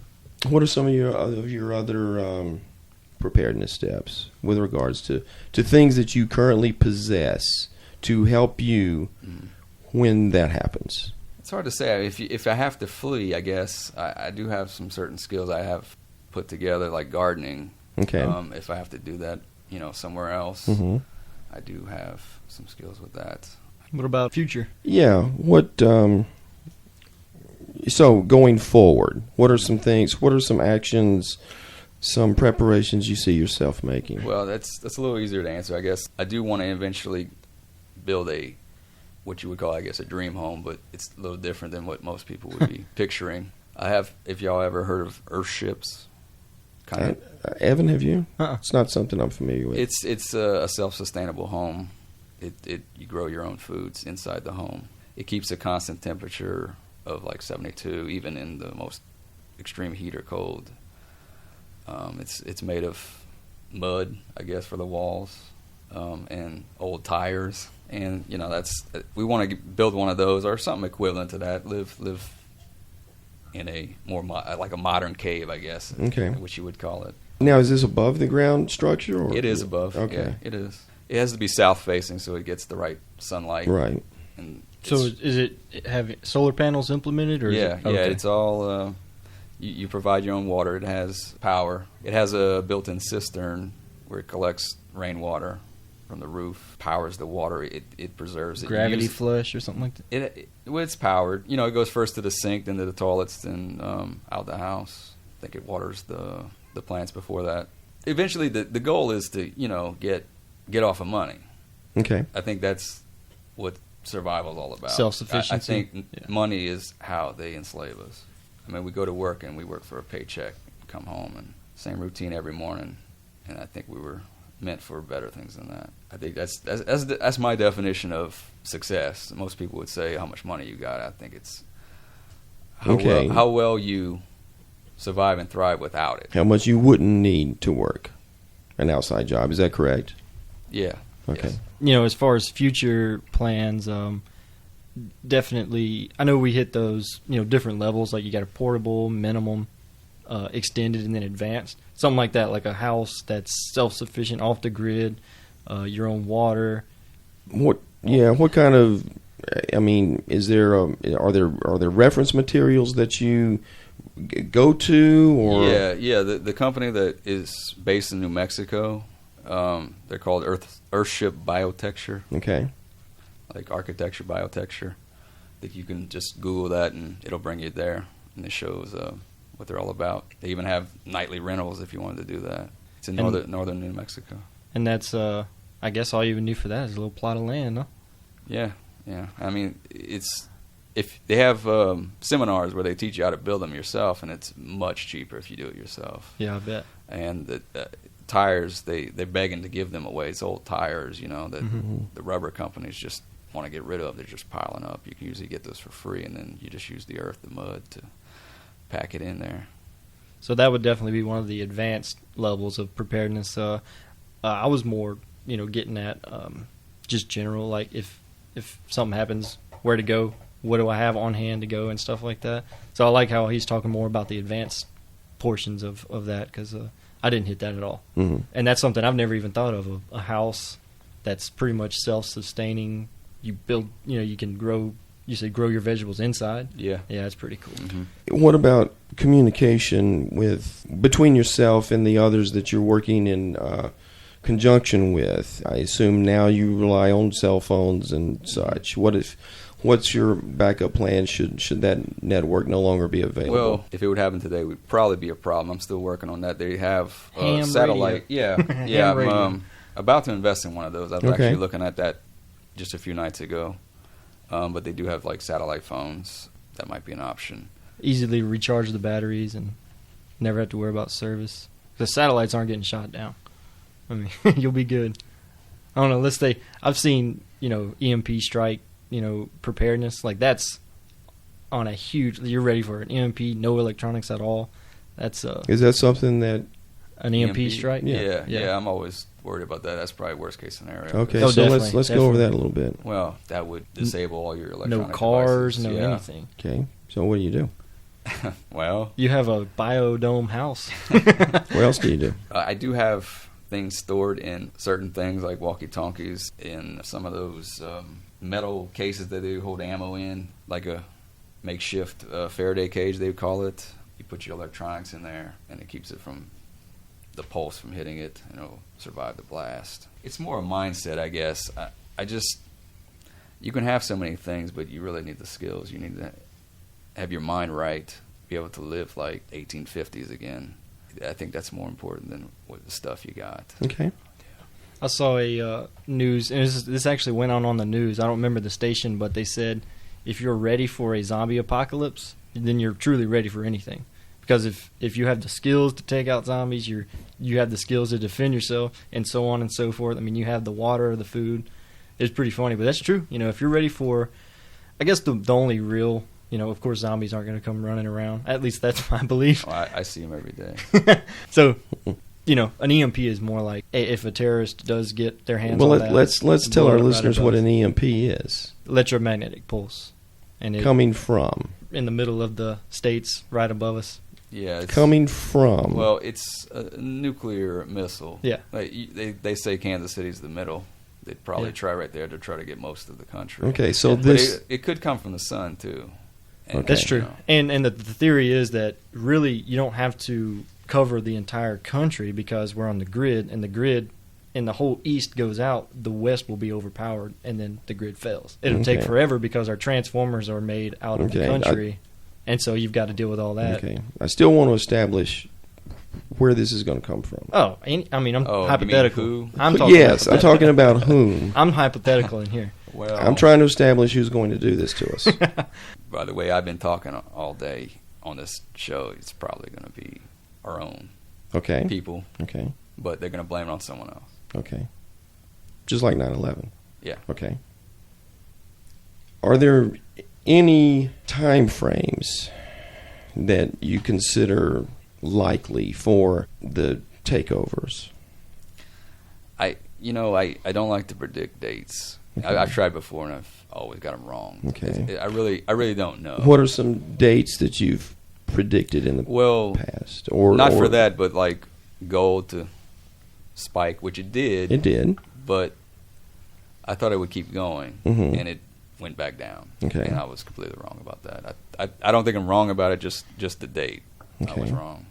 What are some of your other preparedness steps with regards to things that you currently possess to help you when that happens? It's hard to say. If I have to flee, I guess I do have some certain skills I have put together, like gardening. Okay. If I have to do that, somewhere else, Mm-hmm. I do have some skills with that. What about future? Yeah. What? So going forward, what are some things? What are some actions? Some preparations you see yourself making? Well, that's a little easier to answer, I guess. I do want to eventually build what you would call, I guess, a dream home, but it's a little different than what most people would be picturing. I have, if y'all ever heard of Earthships, Evan, have you? Uh-uh. It's not something I'm familiar with. It's a self-sustainable home. You grow your own foods inside the home. It keeps a constant temperature of like 72, even in the most extreme heat or cold. It's made of mud, I guess, for the walls, and old tires, and we want to build one of those or something equivalent to that. Live in a more like a modern cave, I guess. Okay. Which you would call it. Now, is this above the ground structure? Or? It is above. Okay. Yeah, it is. It has to be south facing so it gets the right sunlight. Right. And So is it have solar panels implemented, or yeah, is it, okay. it's all. You provide your own water. It has power. It has a built-in cistern where it collects rainwater from the roof, powers the water. It preserves it. gravity You use- flush or something like that? Well, it's powered. You know, it goes first to the sink, then to the toilets, then out the house. I think it waters the plants before that. Eventually, the goal is to get off of money. Okay. I think that's what survival is all about. Self-sufficiency. I think Yeah. money is how they enslave us. I mean, we go to work and we work for a paycheck, come home, and same routine every morning. And I think we were meant for better things than that. I think that's my definition of success. Most people would say how much money you got. I think it's how well you survive and thrive without it. How much you wouldn't need to work an outside job. Is that correct? Yeah. Okay. Yes. As far as future plans, definitely, I know we hit those, different levels. Like you got a portable, minimum, extended, and then advanced. Something like that, like a house that's self-sufficient, off the grid, your own water. What kind of? I mean, are there reference materials that you go to, or Yeah. The company that is based in New Mexico, they're called Earthship Biotexture, Okay. like architecture biotexture. I think you can just Google that and it'll bring you there, and it shows what they're all about. They even have nightly rentals if you wanted to do that. It's in northern New Mexico. And that's, I guess all you would need for that is a little plot of land, huh? Yeah. I mean, if they have seminars where they teach you how to build them yourself, and it's much cheaper if you do it yourself. Yeah, I bet. And the tires, they're begging to give them away. It's old tires, that the rubber companies just want to get rid of. They're just piling up. You can usually get those for free, and then you just use the earth, the mud, to pack it in there. So that would definitely be one of the advanced levels of preparedness. I was more, getting at just general, like if something happens, where to go, what do I have on hand to go, and stuff like that. So I like how he's talking more about the advanced portions of that, because I didn't hit that at all. Mm-hmm. And that's something I've never even thought of, a house that's pretty much self-sustaining. You build, you can grow, you said grow your vegetables inside. Yeah. Yeah, it's pretty cool. Mm-hmm. What about communication between yourself and the others that you're working in conjunction with? I assume now you rely on cell phones and such. What's your backup plan should that network no longer be available? Well, if it would happen today, it would probably be a problem. I'm still working on that. They have Ham satellite. radio. Yeah. radio. I'm about to invest in one of those. I was Okay. actually looking at that just a few nights ago. But they do have like satellite phones. That might be an option. Easily recharge the batteries and never have to worry about service. The satellites aren't getting shot down. I mean, you'll be good. I don't know. I've seen, EMP strike, preparedness. Like that's on a huge, you're ready for an EMP, no electronics at all. That's Is that something that? an EMP strike. Yeah. I'm always worried about that. That's probably worst case scenario. Okay, Oh, so definitely, let's go over definitely. that a little bit. Well, that would disable all your No electronic cars, devices. no Yeah. anything. Okay, so what do you do? Well, You have a biodome house. What else do you do? I do have things stored in certain things like walkie-talkies, in some of those metal cases that they hold ammo in, like a makeshift Faraday cage, they would call it. You put your electronics in there, and it keeps it from the pulse from hitting it, and it'll survive the blast. It's more a mindset, I guess. You can have so many things, but you really need the skills. You need to have your mind right, be able to live like 1850s again. I think that's more important than what the stuff you got. Okay. I saw a news, and this actually went on the news. I don't remember the station, but they said if you're ready for a zombie apocalypse, then you're truly ready for anything. Because if you have the skills to take out zombies, you have the skills to defend yourself, and so on and so forth. I mean, you have the water, the food. It's pretty funny, but that's true. If you're ready for, I guess the only real, of course, zombies aren't going to come running around. At least that's my belief. Oh, I see them every day. So, an EMP is more like if a terrorist does get their hands Well, on that. let's tell blow our it right listeners what above. an EMP is. Electromagnetic pulse. And it, Coming from. in the middle of the states, right above us. Yeah, it's, Coming from. well, it's a nuclear missile. Yeah. Like, they say Kansas City's the middle. They'd probably Yeah. try right there to try to get most of the country. Okay, so But this. it could come from the sun too. And, Okay. That's you true. know, And the theory is that really you don't have to cover the entire country because we're on the grid, and the grid and the whole east goes out, the west will be overpowered, and then the grid fails. It'll take Okay. forever because our transformers are made out of the Okay, country, and so you've got to deal with all that. Okay. I still want to establish where this is going to come from. Oh, I mean, I'm Oh, you mean hypothetical. who? I'm talking Yes, I'm talking about whom. I'm hypothetical in here. well, I'm trying to establish who's going to do this to us. By the way, I've been talking all day on this show. It's probably going to be our own Okay. people, Okay. but they're going to blame it on someone else. Okay. Just like 9/11. Yeah. Okay. Are there any time frames that you consider likely for the takeovers? I don't like to predict dates. Okay. I've tried before and I've always got them wrong. Okay. I really don't know. What are some dates that you've predicted in the Well, past? Or not or- for that, but like gold to spike, which it did. It did. But I thought it would keep going, Mhm. and it went back down. Okay. And I was completely wrong about that. I don't think I'm wrong about it. Just the date. I was Okay. wrong.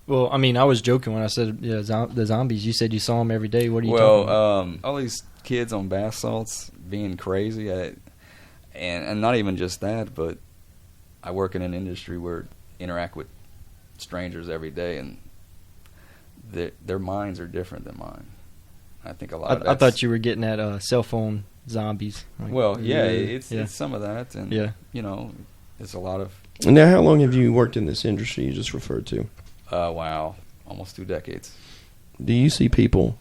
Well, I mean, I was joking when I said the zombies. You said you saw them every day. What are you Well, talking about? all these kids on bath salts being crazy, and not even just that, but I work in an industry where I interact with strangers every day, and their minds are different than mine. I think a lot of I thought you were getting at cell phone zombies. Like, Well, yeah, really? it's yeah. some of that, and Yeah. it's a lot of Now, how long have you worked in this industry you just referred to? wow, almost 2 decades. Do you see people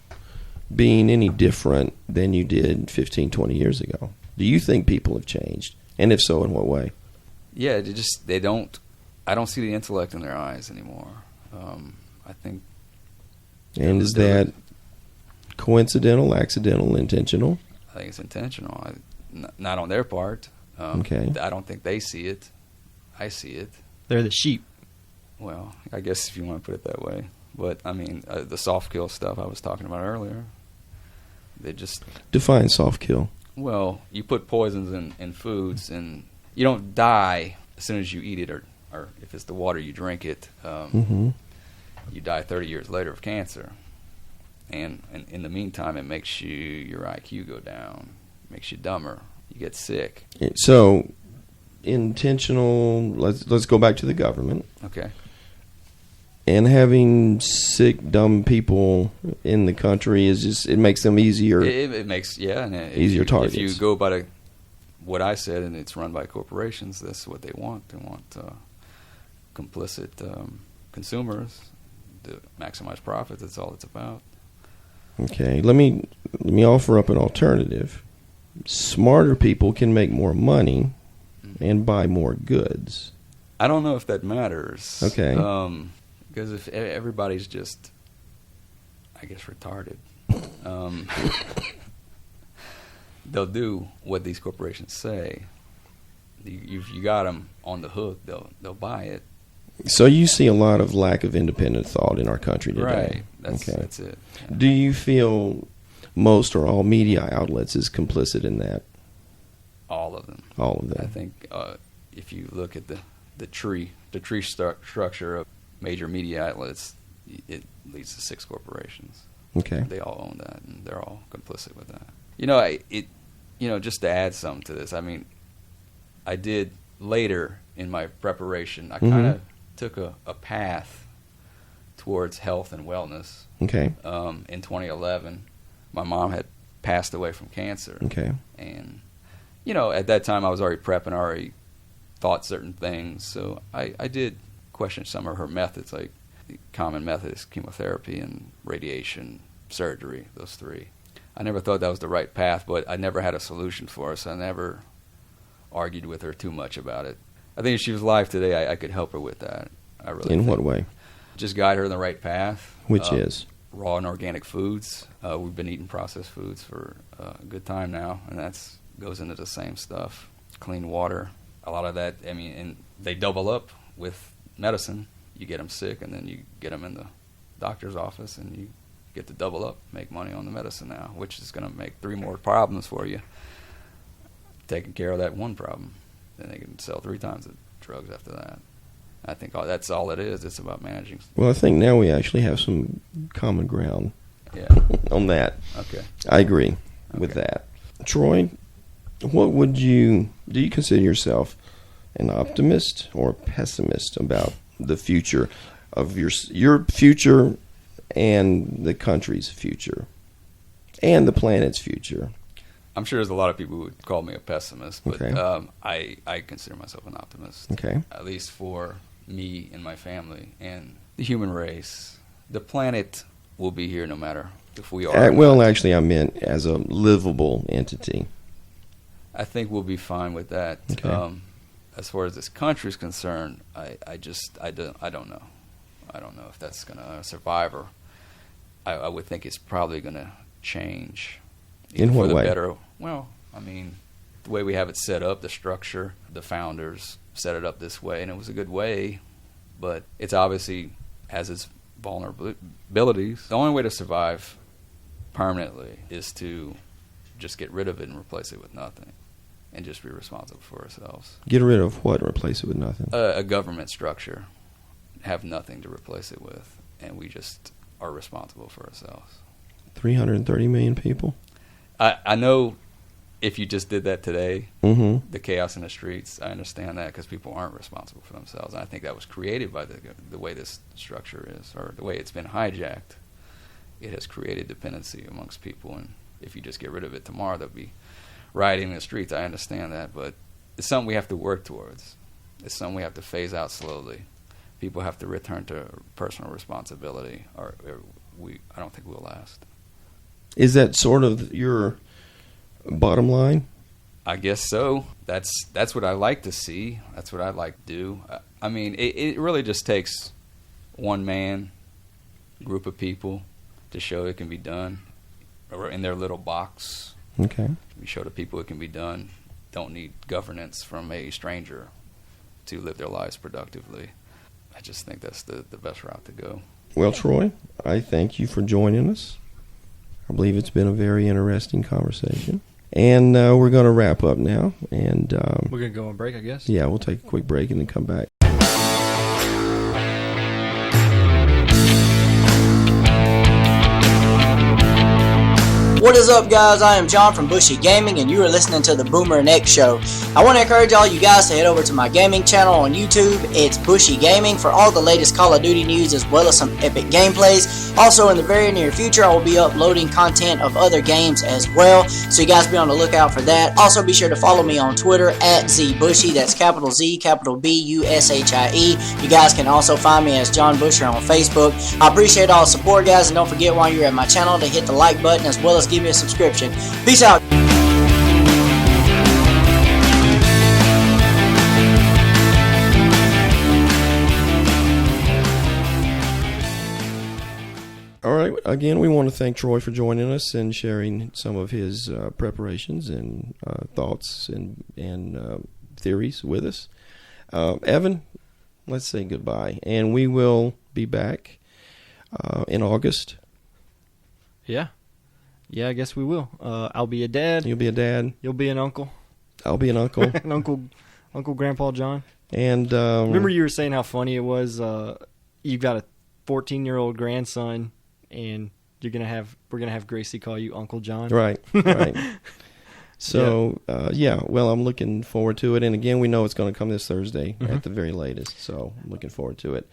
being any different than you did 15, 20 years ago? Do you think people have changed? And if so, in what way? Yeah, they don't. I don't see the intellect in their eyes anymore. I think. And is that coincidental, accidental, intentional? I think it's intentional. Not on their part. Okay. I don't think they see it. I see it. They're the sheep. Well, I guess if you want to put it that way. But I mean, the soft kill stuff I was talking about earlier. They just Define soft kill. well, you put poisons in foods, and you don't die as soon as you eat it, or if it's the water you drink it. Mm-hmm. You die 30 years later of cancer. And in the meantime, it makes your IQ go down, makes you dumber, you get sick. So, intentional. Let's go back to the government Okay. and having sick, dumb people in the country is just it makes them easier. It makes and if Easier you, targets. If you go by what I said, and it's run by corporations, that's what they want. They want complicit consumers to maximize profits. That's all it's about. Okay, let me offer up an alternative. Smarter people can make more money and buy more goods. I don't know if that matters. Okay. Because if everybody's just, I guess, retarded, they'll do what these corporations say. You got them on the hook. They'll buy it. So you see a lot of lack of independent thought in our country today. Right. That's it. Yeah. Do you feel most or all media outlets is complicit in that? All of them. All of them. I think if you look at the tree structure of major media outlets, it leads to 6 corporations. Okay. They all own that, and they're all complicit with that. Just to add something to this, I mean, I did later in my preparation, I kind of took a path towards health and wellness. Okay. In 2011, my mom had passed away from cancer. Okay. And, at that time I was already prepping, already thought certain things. So I did question some of her methods, like the common methods, chemotherapy and radiation, surgery, those 3. I never thought that was the right path, but I never had a solution for her, so I never argued with her too much about it. I think if she was alive today, I could help her with that. I really In think. what way? Just guide her in the right path. Which is? Raw and organic foods. We've been eating processed foods for a good time now, and that goes into the same stuff. Clean water, a lot of that, I mean, and they double up with medicine. You get them sick, and then you get them in the doctor's office, and you get to double up, make money on the medicine now, which is going to make 3 more problems for you. Taking care of that one problem, then they can sell 3 times the drugs after that. I think that's all it is. It's about managing. Well, I think now we actually have some common ground Yeah. on that. Okay. I agree with Okay. that. Troy, what would do you consider yourself an optimist or pessimist about the future of your future and the country's future and the planet's future? I'm sure there's a lot of people who would call me a pessimist, but Okay. I consider myself an optimist. Okay. At least for me and my family and the human race. The planet will be here no matter if we are. or Well, not. actually, I meant as a livable entity. I think we'll be fine with that. Okay. As far as this country is concerned, I don't know. I don't know if that's going to survive, or I would think it's probably going to change. In either what for the way? Better. Well, I mean, the way we have it set up, the structure, the founders set it up this way, and it was a good way, but it's obviously has its vulnerabilities. The only way to survive permanently is to just get rid of it and replace it with nothing, and just be responsible for ourselves. Get rid of what and replace it with nothing? A government structure, have nothing to replace it with, and we just are responsible for ourselves. 330 million people? I know if you just did that today, Mm-hmm. the chaos in the streets, I understand that because people aren't responsible for themselves. And I think that was created by the way this structure is, or the way it's been hijacked. It has created dependency amongst people, and if you just get rid of it tomorrow, there'll be rioting in the streets. I understand that, but it's something we have to work towards. It's something we have to phase out slowly. People have to return to personal responsibility, or I don't think we'll last. Is that sort of your bottom line? I guess so. That's what I like to see. That's what I like to do. I mean, it really just takes one man, group of people, to show it can be done, or in their little box. Okay. We show the people it can be done. Don't need governance from a stranger to live their lives productively. I just think that's the best route to go. Well, Troy, I thank you for joining us. I believe it's been a very interesting conversation. And we're going to wrap up now. And We're going to go on break, I guess. yeah, we'll take a quick break and then come back. What is up, guys? I am John from Bushy Gaming, and you are listening to the Boomer and X Show. I want to encourage all you guys to head over to my gaming channel on YouTube. It's Bushy Gaming for all the latest Call of Duty news as well as some epic gameplays. Also, in the very near future, I will be uploading content of other games as well, so you guys be on the lookout for that. Also, be sure to follow me on Twitter at ZBushy. That's capital Z, capital B-U-S-H-I-E. You guys can also find me as John Busher on Facebook. I appreciate all the support, guys, and don't forget while you're at my channel to hit the like button as well as give me a subscription. Peace out. All right. Again, we want to thank Troy for joining us and sharing some of his preparations and thoughts and theories with us. Evan, let's say goodbye. And we will be back in August. Yeah. Yeah, I guess we will. I'll be a dad. You'll be a dad. You'll be an uncle. I'll be an uncle. An Uncle Grandpa John. And Remember you were saying how funny it was? You've got a 14-year-old grandson, and we're gonna have Gracie call you Uncle John. Right. So, well, I'm looking forward to it. And again, we know it's going to come this Thursday at the very latest. So, I'm looking forward to it.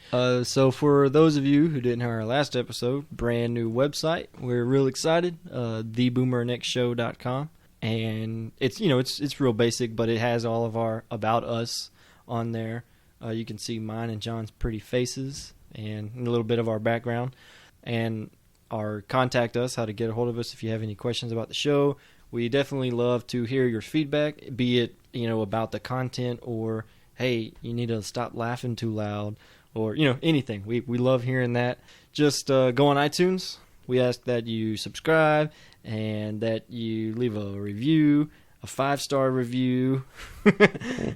So for those of you who didn't hear our last episode, brand new website. We're real excited. theboomerandxshow.com. And it's real basic, but it has all of our about us on there. You can see mine and John's pretty faces and a little bit of our background. And our contact us, how to get a hold of us if you have any questions about the show. We definitely love to hear your feedback, be it, about the content or, hey, you need to stop laughing too loud or, anything. We love hearing that. Just go on iTunes. We ask that you subscribe and that you leave a review. a 5-star review,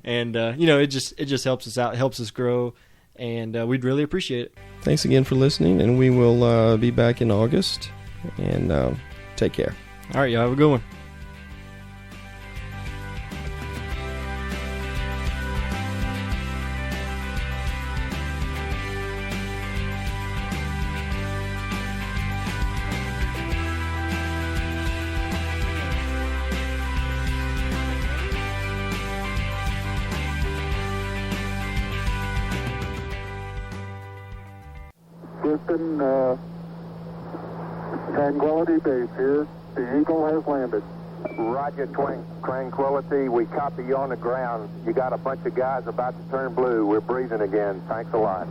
and it just helps us out, helps us grow, and we'd really appreciate it. Thanks again for listening, and we will be back in August. And take care. All right, y'all have a good one. Houston, Tranquility Base here. The Eagle has landed. Roger, Tranquility. We copy you on the ground. You got a bunch of guys about to turn blue. We're breathing again. Thanks a lot.